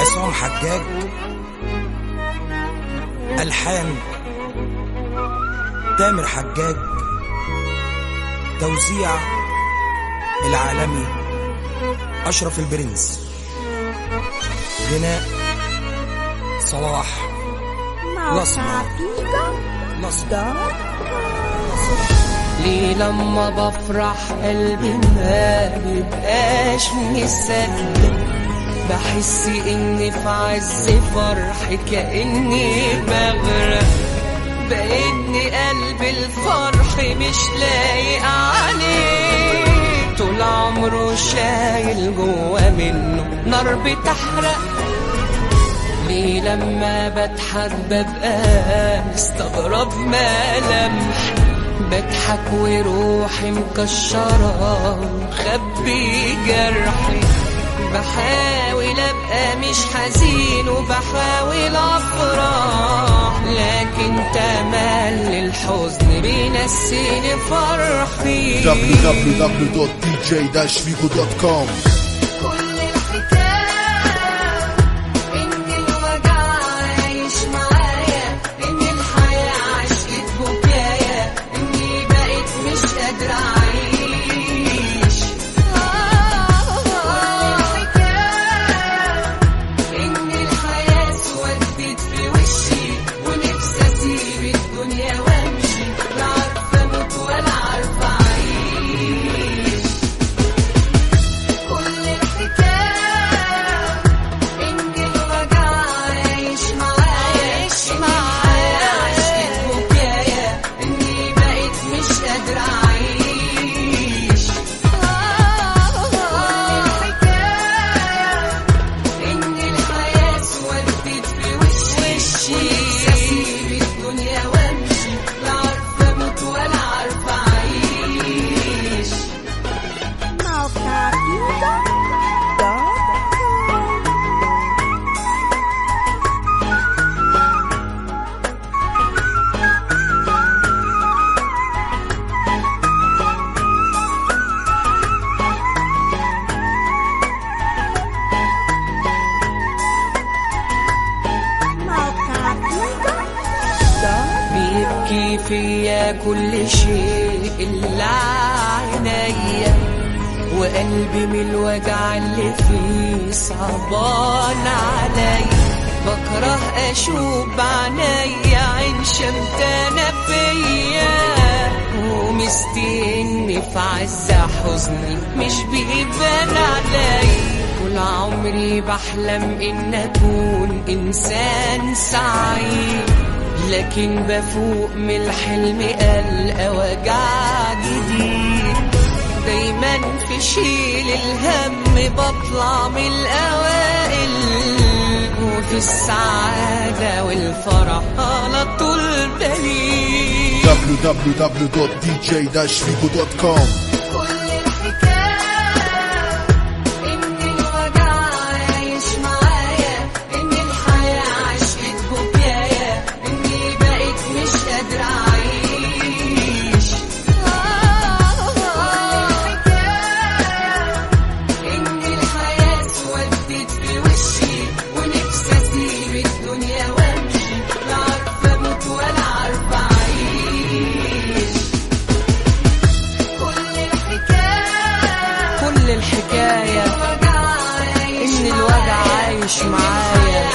عصام حجاج، ألحان تامر حجاج، توزيع العالمي أشرف البرنس، غناء صلاح الأسمر. ليه لما بفرح قلبي ما بيبقاش مصدق، بحس اني في عز فرح كأني بغرق، بإني قلبي الفرح مش لايق عليه، طول عمره شايل جوا منه نار بتحرق. ليه لما بضحك ببقى مستغرب ملامحي، بضحك وروحي مكشرة ومخبي جرحي، بحاول ابقى مش حزين وبحاول افرح، لكن تملي الحزن بينسيني فرحي. www.dj-vigo.com. بيبكي فيا كل شيء إلا عينيا، وقلبي من الوجع اللي فيه صعبان عليا، بكره أشوف بعينيا عين شمتانة فيا، ومستني في عز حزني مش بيبان عليا، طول عمري بحلم إن أكون إنسان سعيد، لكن بفوق من الحلم ألقى وجع جديد، دايما في شيل الهم بطلع من الأوائل، وفي السعادة والفرح على طول دليل. www.dj-vigo.com. الحكاية إن الوجع عايش معايا،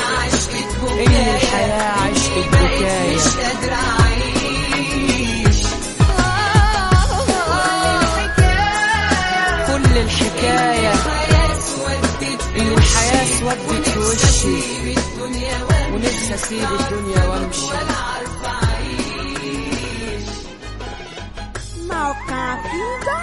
إن الحياة عشق بكاية، مش قادرة أعيش. كل الحكاية إن الحياة اسودت في وشي، ونفسي أسيب الدنيا وأمشي. موقع فيجو.